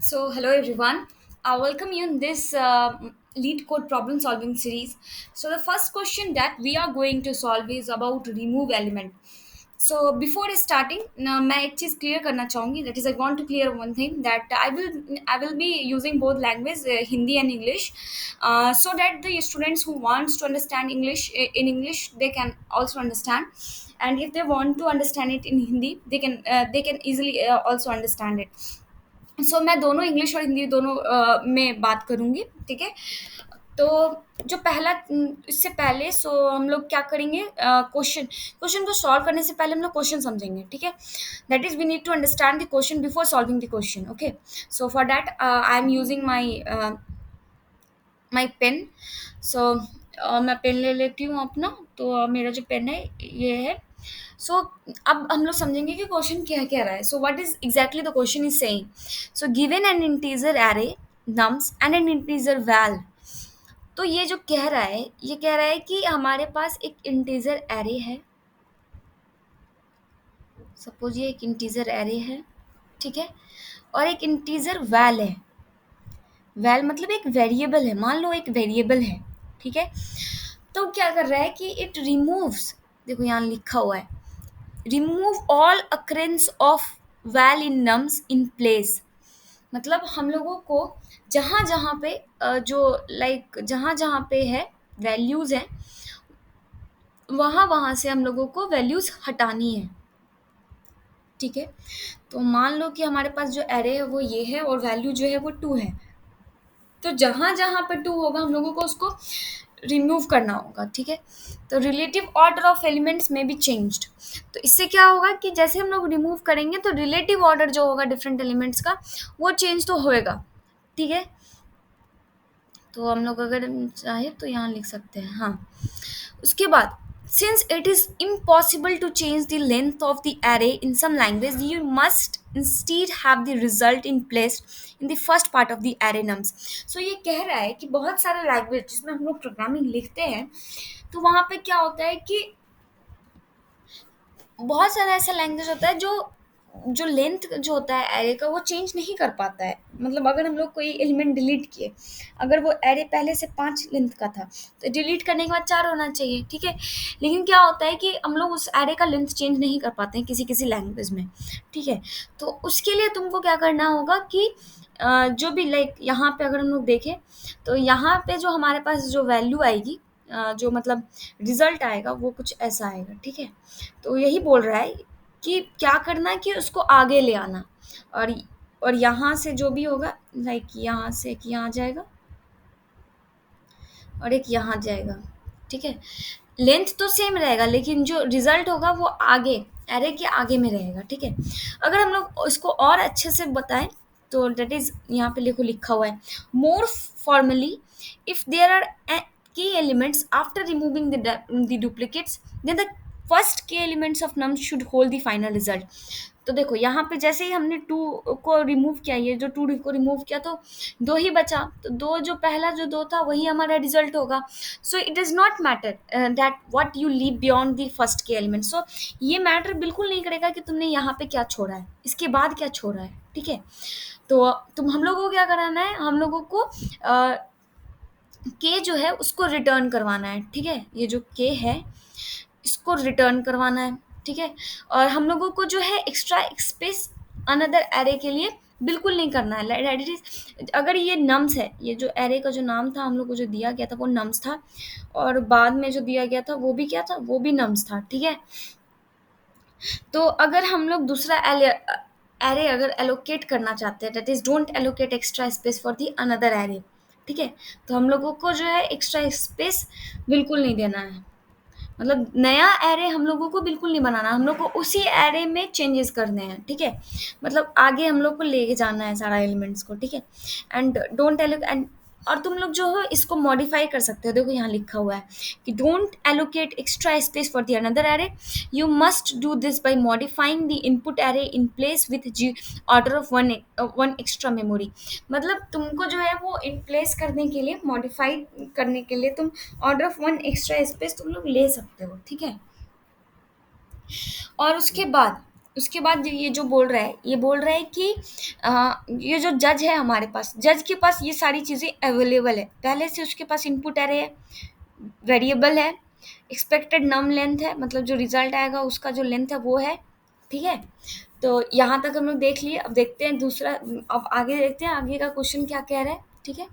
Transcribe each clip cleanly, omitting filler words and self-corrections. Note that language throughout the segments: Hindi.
So, hello everyone. I welcome you in this lead code problem solving series. So, the first question that we are going to solve is about remove element. So, before starting, now मैं एक चीज़ clear करना चाहूँगी. That is, I want to clear one thing that I will be using both language, Hindi and English, so that the students who wants to understand English in English they can also understand, and if they want to understand it in Hindi, they can easily also understand it. मैं दोनों इंग्लिश और हिंदी दोनों में बात करूँगी, ठीक है? तो जो पहला इससे पहले हम लोग क्या करेंगे, क्वेश्चन क्वेश्चन को सॉल्व करने से पहले हम लोग क्वेश्चन समझेंगे, ठीक है? That is we need to understand the question before solving the question, okay? So for that I am using my pen. सो मैं पेन ले लेती हूँ अपना. तो मेरा जो पेन है ये है. सो अब हम लोग समझेंगे कि क्वेश्चन क्या कह रहा है. So what is exactly the question is saying. So given an integer array nums and an integer val. तो ये जो कह रहा है, ये कह रहा है कि हमारे पास एक इंटीजर एरे है. सपोज ये एक इंटीजर एरे है, ठीक है, और एक इंटीजर वैल है. वैल मतलब एक वेरिएबल है. मान लो एक वेरिएबल है, ठीक है. तो क्या कर रहा है कि इट रिमूव्स, देखो यहाँ लिखा हुआ है, remove all occurrences of val in nums in place. मतलब हम लोगों को जहाँ जहाँ पे जो लाइक जहाँ जहाँ पे है वैल्यूज है, वहाँ वहाँ से हम लोगों को वैल्यूज हटानी है, ठीक है. तो मान लो कि हमारे पास जो एरे है वो ये है और वैल्यू जो है वो 2 है. तो जहाँ जहाँ पे 2 होगा हम लोगों को उसको रिमूव करना होगा, ठीक है. तो रिलेटिव ऑर्डर ऑफ एलिमेंट्स में बी चेंज्ड. तो इससे क्या होगा कि जैसे हम लोग रिमूव करेंगे तो रिलेटिव ऑर्डर जो होगा डिफरेंट एलिमेंट्स का वो चेंज तो होएगा, ठीक है. तो हम लोग अगर चाहे तो यहाँ लिख सकते हैं. हाँ, उसके बाद since it is impossible to change the length of the array in some language, you must instead have the result in placed in the first part of the array nums. So ये कह रहा है कि बहुत सारे लैंग्वेज जिसमें हम लोग प्रोग्रामिंग लिखते हैं, तो वहाँ पे क्या होता है कि बहुत सारा ऐसा लैंग्वेज होता है जो जो लेंथ जो होता है एरे का वो चेंज नहीं कर पाता है. मतलब अगर हम लोग कोई एलिमेंट डिलीट किए, अगर वो एरे पहले से 5 लेंथ का था तो डिलीट करने के बाद 4 होना चाहिए, ठीक है. लेकिन क्या होता है कि हम लोग उस एरे का लेंथ चेंज नहीं कर पाते हैं किसी किसी लैंग्वेज में, ठीक है. तो उसके लिए तुमको क्या करना होगा कि जो भी लाइक यहाँ पे अगर हम लोग देखें तो यहाँ पे जो हमारे पास जो वैल्यू आएगी, जो मतलब रिजल्ट आएगा वो कुछ ऐसा आएगा, ठीक है. तो यही बोल रहा है कि क्या करना है कि उसको आगे ले आना. और और यहाँ से जो भी होगा लाइक यहाँ से एक यहाँ जाएगा और एक यहाँ जाएगा, ठीक है. लेंथ तो सेम रहेगा लेकिन जो रिजल्ट होगा वो आगे एरे के आगे में रहेगा, ठीक है. अगर हम लोग इसको और अच्छे से बताएं तो डेट इज यहाँ पे लिखो लिखा हुआ है more formally if there are key elements after removing the duplicates, then the first key elements of num should hold the final result. तो देखो यहाँ पे जैसे ही हमने 2 को रिमूव किया, ये जो 2 को रिमूव किया तो 2 ही बचा. तो 2 जो पहला जो 2 था वही हमारा रिजल्ट होगा. So it does not matter that what you leave beyond the first के एलिमेंट. सो ये मैटर बिल्कुल नहीं करेगा कि तुमने यहाँ पे क्या छोड़ा है, इसके बाद क्या छोड़ा है, ठीक है. तो तुम हम लोगों को क्या कराना है, हम लोगों को के जो है उसको रिटर्न करवाना है, ठीक है. ये जो के है इसको रिटर्न करवाना है, ठीक है. और हम लोगों को जो है एक्स्ट्रा स्पेस अनदर एरे के लिए बिल्कुल नहीं करना है. अगर ये नम्स है, ये जो एरे का जो नाम था हम लोग को जो दिया गया था वो नम्स था, और बाद में जो दिया गया था वो भी क्या था, वो भी नम्स था, ठीक है. तो अगर हम लोग दूसरा एरे अगर एलोकेट करना चाहते हैं, that is don't allocate extra space for the another array, ठीक है. तो हम लोगों को जो है एक्स्ट्रा स्पेस बिल्कुल नहीं देना है. मतलब नया एरे हम लोगों को बिल्कुल नहीं बनाना, हम लोग को उसी एरे में चेंजेस करने हैं, ठीक है. मतलब आगे हम लोग को लेके जाना है सारा एलिमेंट्स को, ठीक है. एंड डोंट एंड और तुम लोग जो हो इसको मॉडिफाई कर सकते हो. देखो यहाँ लिखा हुआ है कि don't allocate extra space for the another array, you must do this by modifying the input array in place with जी order of one extra memory. मतलब तुमको जो है वो इन प्लेस करने के लिए, मॉडिफाई करने के लिए तुम order of one extra space तुम लोग ले सकते हो, ठीक है. और उसके बाद ये जो बोल रहा है, ये बोल रहा है कि ये जो जज है हमारे पास, जज के पास ये सारी चीज़ें अवेलेबल है, पहले से उसके पास इनपुट एरे है, वेरिएबल है, एक्सपेक्टेड नम लेंथ है, मतलब जो रिजल्ट आएगा उसका जो लेंथ है वो है, ठीक है। तो यहाँ तक हम लोग देख लिए, अब देखते हैं दूसरा, अब आगे देखते हैं आगे का क्वेश्चन क्या कह रहा है, ठीक है।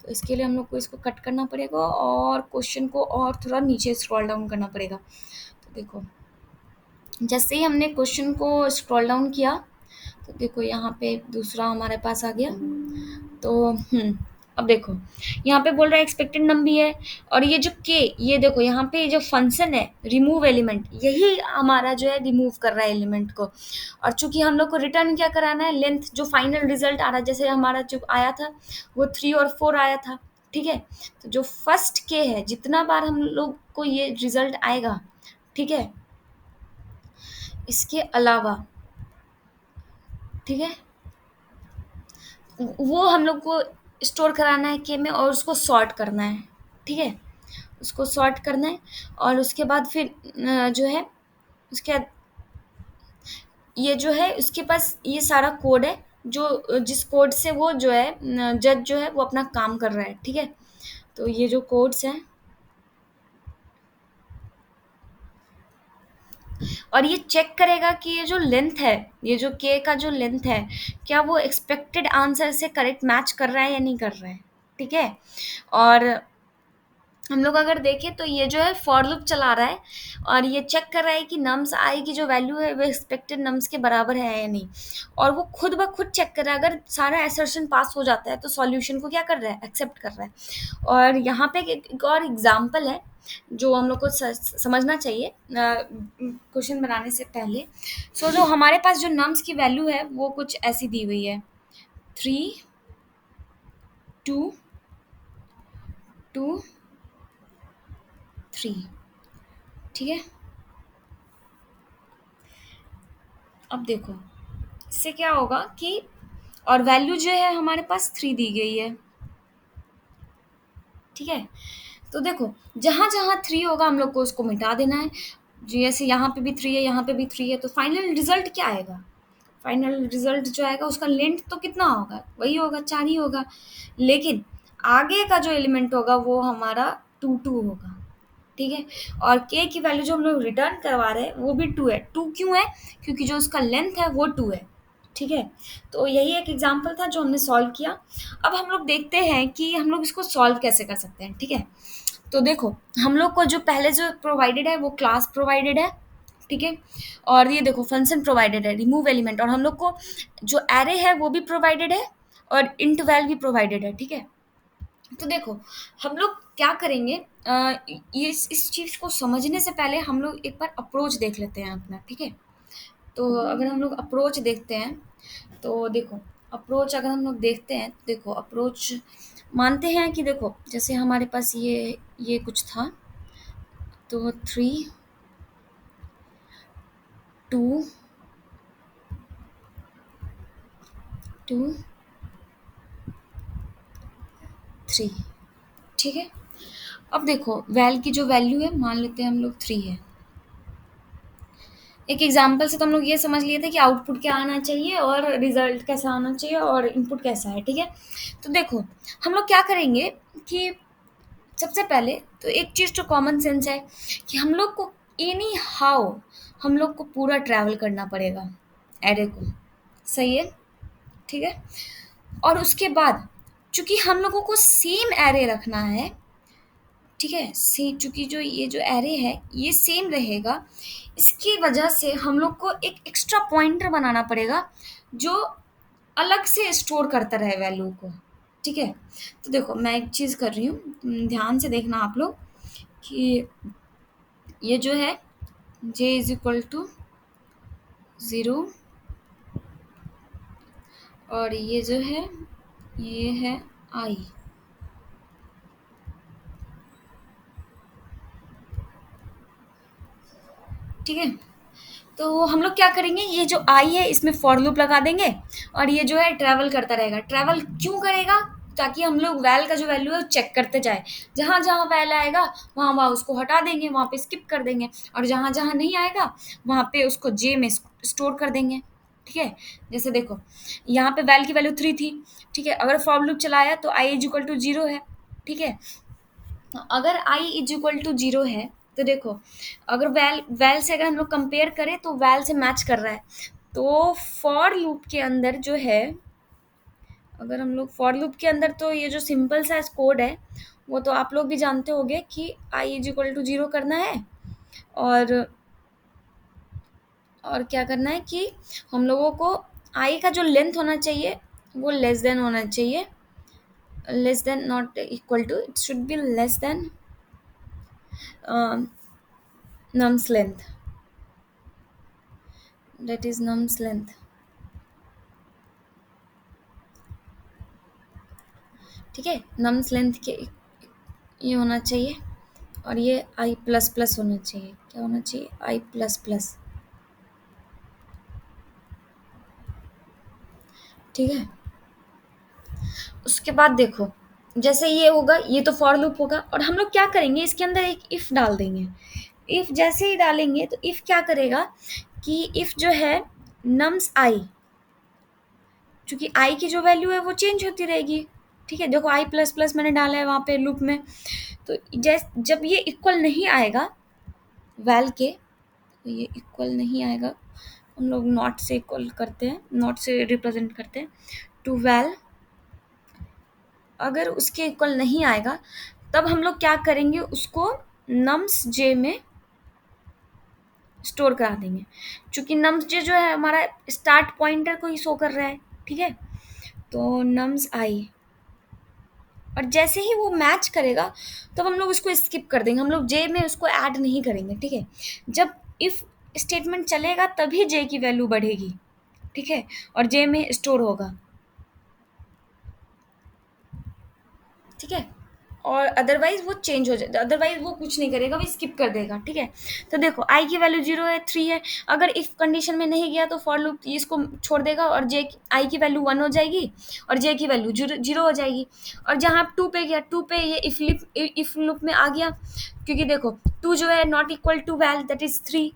तो इसके लिए हम लोग को इसको कट करना पड़ेगा और क्वेश्चन को और थोड़ा नीचे स्क्रॉल डाउन करना पड़ेगा। तो देखो, जैसे ही हमने क्वेश्चन को स्क्रॉल डाउन किया तो देखो यहाँ पे दूसरा हमारे पास आ गया। तो अब देखो यहाँ पे बोल रहा है एक्सपेक्टेड नम भी है, और ये जो के, ये देखो यहाँ पे जो फंक्शन है रिमूव एलिमेंट, यही हमारा जो है रिमूव कर रहा है एलिमेंट को। और चूंकि हम लोग को रिटर्न क्या कराना है, लेंथ, जो फाइनल रिजल्ट आ रहा है, जैसे हमारा जो आया था वो 3 और 4 आया था, ठीक है। तो जो फर्स्ट के है, जितना बार हम लोग को ये रिजल्ट आएगा, ठीक है, इसके अलावा, ठीक है, वो हम लोग को स्टोर कराना है के में, और उसको सॉर्ट करना है, ठीक है, उसको सॉर्ट करना है। और उसके बाद फिर जो है उसके बाद ये जो है उसके पास ये सारा कोड है, जो जिस कोड से वो जो है जज जो है वो अपना काम कर रहा है, ठीक है। तो ये जो कोड्स हैं, और ये चेक करेगा कि ये जो लेंथ है, ये जो के का जो लेंथ है, क्या वो एक्सपेक्टेड आंसर से करेक्ट मैच कर रहा है या नहीं कर रहा है, ठीक है। और हम लोग अगर देखें तो ये जो है फॉर लूप चला रहा है, और ये चेक कर रहा है कि नम्स आई की जो वैल्यू है वो एक्सपेक्टेड नम्स के बराबर है या नहीं। और वो खुद ब खुद चेक कर रहा है, अगर सारा एसर्शन पास हो जाता है तो सॉल्यूशन को क्या कर रहा है, एक्सेप्ट कर रहा है। और यहाँ पे एक और एग्जाम्पल है जो हम लोग को समझना चाहिए क्वेश्चन बनाने से पहले। सो जो हमारे पास जो नम्स की वैल्यू है वो कुछ ऐसी दी हुई है, 3, 2, 2, 3, ठीक है। अब देखो इससे क्या होगा कि, और वैल्यू जो है हमारे पास 3 दी गई है, ठीक है। तो देखो जहाँ जहाँ 3 होगा हम लोग को उसको मिटा देना है। जैसे यहाँ पे भी 3 है, यहाँ पे भी 3 है, तो फाइनल रिजल्ट क्या आएगा, फाइनल रिजल्ट जो आएगा उसका लेंथ तो कितना होगा, वही होगा, 4 ही होगा। लेकिन आगे का जो एलिमेंट होगा वो हमारा 2 होगा, ठीक है। और के की वैल्यू जो हम लोग रिटर्न करवा रहे हैं वो भी 2 है। 2 क्यों है, क्योंकि जो उसका लेंथ है वो 2 है, ठीक है। तो यही एक एग्जांपल था जो हमने सॉल्व किया। अब हम लोग देखते हैं कि हम लोग इसको सॉल्व कैसे कर सकते हैं, ठीक है। तो देखो हम लोग को जो पहले जो प्रोवाइडेड है वो क्लास प्रोवाइडेड है, ठीक है। और ये देखो फंक्शन प्रोवाइडेड है, रिमूव एलिमेंट, और हम लोग को जो एरे है वो भी प्रोवाइडेड है, और इंट वैल भी प्रोवाइडेड है, ठीक है। तो देखो हम लोग क्या करेंगे, ये इस चीज़ को समझने से पहले हम लोग एक बार अप्रोच देख लेते हैं अपना, ठीक है। तो अगर हम लोग अप्रोच देखते हैं तो देखो, अप्रोच अगर हम लोग देखते हैं तो देखो अप्रोच मानते हैं कि देखो जैसे हमारे पास ये कुछ था, तो 3, 2, 2, 3, ठीक है। अब देखो वैल की जो वैल्यू है मान लेते हैं हम लोग 3 है। एक एग्जाम्पल से तो हम लोग ये समझ लिए थे कि आउटपुट क्या आना चाहिए और रिजल्ट कैसा आना चाहिए और इनपुट कैसा है, ठीक है। तो देखो हम लोग क्या करेंगे कि सबसे पहले तो एक चीज़ तो कॉमन सेंस है कि हम लोग को एनी हाउ हम लोग को पूरा ट्रैवल करना पड़ेगा एरे को, सही है, ठीक है। और उसके बाद चूंकि हम लोगों को सेम एरे रखना है, ठीक है, से चूंकि जो ये जो एरे है ये सेम रहेगा, इसकी वजह से हम लोग को एक एक्स्ट्रा पॉइंटर बनाना पड़ेगा जो अलग से स्टोर करता रहे वैल्यू को, ठीक है। तो देखो मैं एक चीज़ कर रही हूँ, ध्यान से देखना आप लोग कि ये जो है j इज इक्वल टू 0, और ये जो है ये है i, ठीक है। तो हम लोग क्या करेंगे, ये जो i है इसमें फॉर लूप लगा देंगे, और ये जो है ट्रैवल करता रहेगा। ट्रैवल क्यों करेगा, ताकि हम लोग वैल का जो वैल्यू है वो चेक करते जाए। जहाँ जहाँ वैल आएगा वहाँ वहाँ उसको हटा देंगे, वहाँ पे स्किप कर देंगे, और जहाँ जहाँ नहीं आएगा वहाँ पे उसको जे में स्टोर कर देंगे। ठीक है, जैसे देखो यहाँ पे वैल की वैल्यू 3 थी। ठीक है, अगर फॉर लूप चलाया तो आई इज इक्वल टू 0 है। ठीक है, अगर आई इज इक्वल टू 0 है तो देखो, अगर वैल वैल से अगर हम लोग कंपेयर करें तो वैल से मैच कर रहा है। तो फॉर लूप के अंदर जो है, अगर हम लोग फॉर लूप के अंदर, तो ये जो सिंपल सा कोड है वो तो आप लोग भी जानते होंगे कि आई इज इक्वल टू 0 करना है, और क्या करना है कि हम लोगों को आई का जो लेंथ होना चाहिए वो लेस देन होना चाहिए, less than not equal to, it should be less than nums length, that is nums length। ठीक है, nums length के ये होना चाहिए, और ये आई प्लस प्लस होना चाहिए। क्या होना चाहिए? आई प्लस प्लस। ठीक है, उसके बाद देखो, जैसे ये होगा, ये तो फॉर लूप होगा, और हम लोग क्या करेंगे, इसके अंदर एक इफ डाल देंगे। इफ जैसे ही डालेंगे तो इफ क्या करेगा कि इफ जो है नम्स आई, क्योंकि आई की जो वैल्यू है वो चेंज होती रहेगी। ठीक है, देखो आई प्लस प्लस मैंने डाला है वहाँ पे लूप में, तो जब ये इक्वल नहीं आएगा वैल के, तो ये इक्वल नहीं आएगा, हम लोग नॉट से इक्वल करते हैं, नॉट से रिप्रेजेंट करते हैं टू वैल। अगर उसके इक्वल नहीं आएगा तब हम लोग क्या करेंगे, उसको नम्स जे में स्टोर करा देंगे, क्योंकि नम्स जे जो है हमारा स्टार्ट पॉइंटर को ही शो कर रहा है। ठीक है, तो नम्स आई, और जैसे ही वो मैच करेगा तब हम लोग उसको स्किप कर देंगे, हम लोग जे में उसको ऐड नहीं करेंगे। ठीक है, जब इफ स्टेटमेंट चलेगा तभी जे की वैल्यू बढ़ेगी। ठीक है, और जे में स्टोर होगा। ठीक है, और अदरवाइज वो चेंज हो जाए, अदरवाइज वो कुछ नहीं करेगा, वो स्किप कर देगा। ठीक है, तो देखो आई की वैल्यू 0 है, 3 है, अगर इफ कंडीशन में नहीं गया तो फॉर लूप इसको छोड़ देगा, और जे आई की वैल्यू 1 हो जाएगी और जे की वैल्यू 0 हो जाएगी। और जहाँ 2 पे गया, 2 पे ये इफ लूप में आ गया, क्योंकि देखो 2 जो है not equal to val that is 3।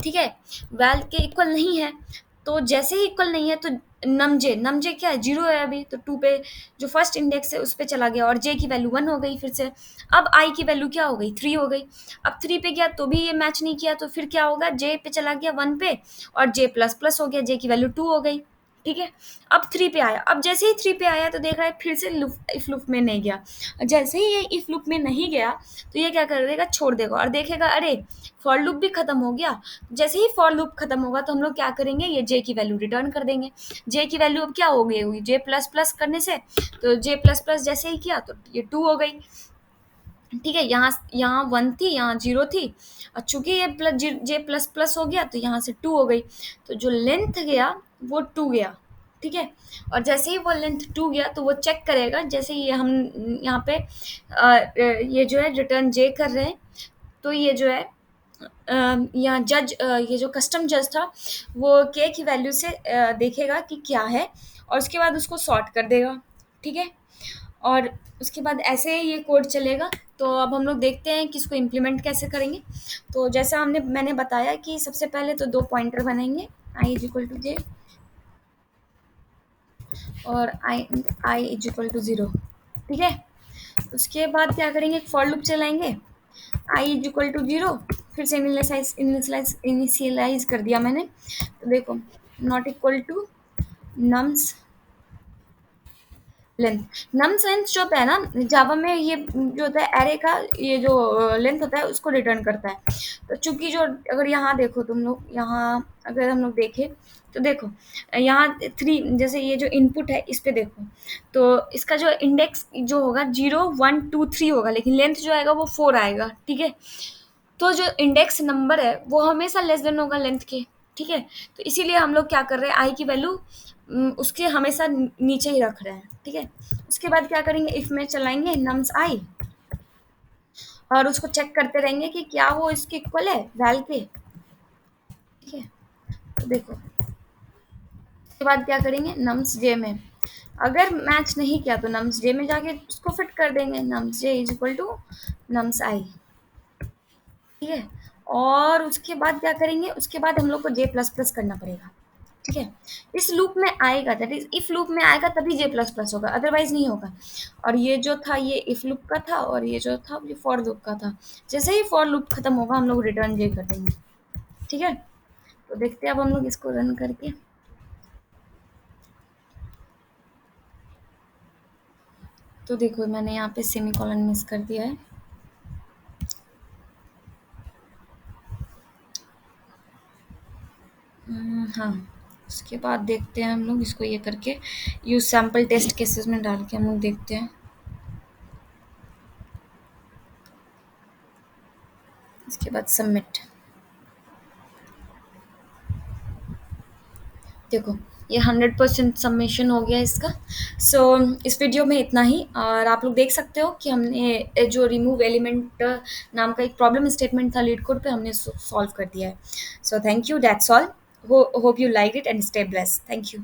ठीक है, वैल के इक्वल नहीं है, तो जैसे ही इक्वल नहीं है तो नमजे क्या है, 0 है अभी, तो 2 पे जो फर्स्ट इंडेक्स है उस पे चला गया, और जे की वैल्यू 1 हो गई फिर से। अब आई की वैल्यू क्या हो गई, 3 हो गई। अब 3 पे गया तो भी ये मैच नहीं किया, तो फिर क्या होगा, जे पे चला गया 1 पे, और जे प्लस प्लस हो गया, जे की वैल्यू 2 हो गई। ठीक है, अब 3 पे आया, अब जैसे ही 3 पे आया तो देख रहा है फिर से इफ लूप में नहीं गया। जैसे ही ये इफ लूप में नहीं गया तो ये क्या कर देगा, छोड़ देगा, और देखेगा अरे फॉर लूप भी खत्म हो गया। जैसे ही फॉर लूप खत्म होगा तो हम लोग क्या करेंगे, ये जे की वैल्यू रिटर्न कर देंगे। जे की वैल्यू अब क्या हो गई हुई, जे प्लस प्लस करने से, तो जे प्लस प्लस जैसे ही किया तो ये 2 हो गई। ठीक है, यहाँ यहाँ 1 थी, यहाँ 0 थी, और चूंकि ये प्लस जे प्लस प्लस हो गया तो यहाँ से 2 हो गई, तो जो लेंथ गया वो 2 गया। ठीक है, और जैसे ही वो लेंथ 2 गया तो वो चेक करेगा, जैसे ही हम यहाँ पे ये जो है रिटर्न जे कर रहे हैं, तो ये जो है यहाँ जज, ये जो कस्टम जज था वो के की वैल्यू से देखेगा कि क्या है, और उसके बाद उसको सॉर्ट कर देगा। ठीक है, और उसके बाद ऐसे ही ये कोड चलेगा। तो अब हम लोग देखते हैं कि इसको इम्प्लीमेंट कैसे करेंगे। तो जैसा मैंने बताया कि सबसे पहले तो 2 पॉइंटर बनाएंगे, आई इज इक्वल टू जे और आई इज इक्वल टू 0। ठीक है, उसके बाद क्या करेंगे, एक फॉर लूप चलाएंगे, आई इज इक्वल टू 0, फिर से इनिशियलाइज कर दिया मैंने, तो देखो not equal to nums length. Nums length जो होता है ना जावा में, ये जो होता है एरे का, ये जो लेंथ होता है उसको रिटर्न करता है। तो चूंकि जो, अगर यहाँ देखो तुम लोग, यहाँ अगर हम लोग देखें तो देखो यहाँ 3, जैसे ये जो इनपुट है इस पे देखो, तो इसका जो इंडेक्स जो होगा 0 1 2 3 होगा, लेकिन लेंथ जो आएगा वो 4 आएगा। ठीक है, तो जो इंडेक्स नंबर है वो हमेशा लेस देन होगा लेंथ के। ठीक है, तो इसीलिए हम लोग क्या कर रहे हैं, आई की वैल्यू उसके हमेशा नीचे ही रख रहे हैं। ठीक है, उसके बाद क्या करेंगे, इफ में चलाएंगे नम्स आई, और उसको चेक करते रहेंगे कि क्या वो इसके इक्वल है वैल के। ठीक है, तो देखो उसके बाद क्या करेंगे, नम्स जे में अगर मैच नहीं किया तो नम्स जे में जाके उसको फिट कर देंगे, nums J is equal to nums I. ठीक है, और उसके बाद क्या करेंगे, उसके बाद हम लोग को जे प्लस प्लस करना पड़ेगा। ठीक है, इस लूप में आएगा, दैट इज इफ लूप में आएगा तभी जे प्लस प्लस होगा, अदरवाइज नहीं होगा। और ये जो था ये इफ लूप का था, और ये जो था ये फॉर लूप का था। जैसे ही फॉर लूप खत्म होगा हम लोग रिटर्न जे कर देंगे। ठीक है, तो देखते हैं अब हम लोग इसको रन करके। तो देखो मैंने यहाँ पे सेमी कॉलन मिस कर दिया है। हाँ, उसके बाद देखते हैं हम लोग इसको ये करके यूज सैम्पल टेस्ट केसेस में डाल के हम लोग देखते हैं। इसके बाद सबमिट। देखो ये 100% सबमिशन हो गया इसका। सो इस वीडियो में इतना ही, और आप लोग देख सकते हो कि हमने जो रिमूव एलिमेंट नाम का एक प्रॉब्लम स्टेटमेंट था लीड कोड पे, हमने सॉल्व कर दिया है। So thank you, that's all. Hope you like it and stay blessed. Thank you.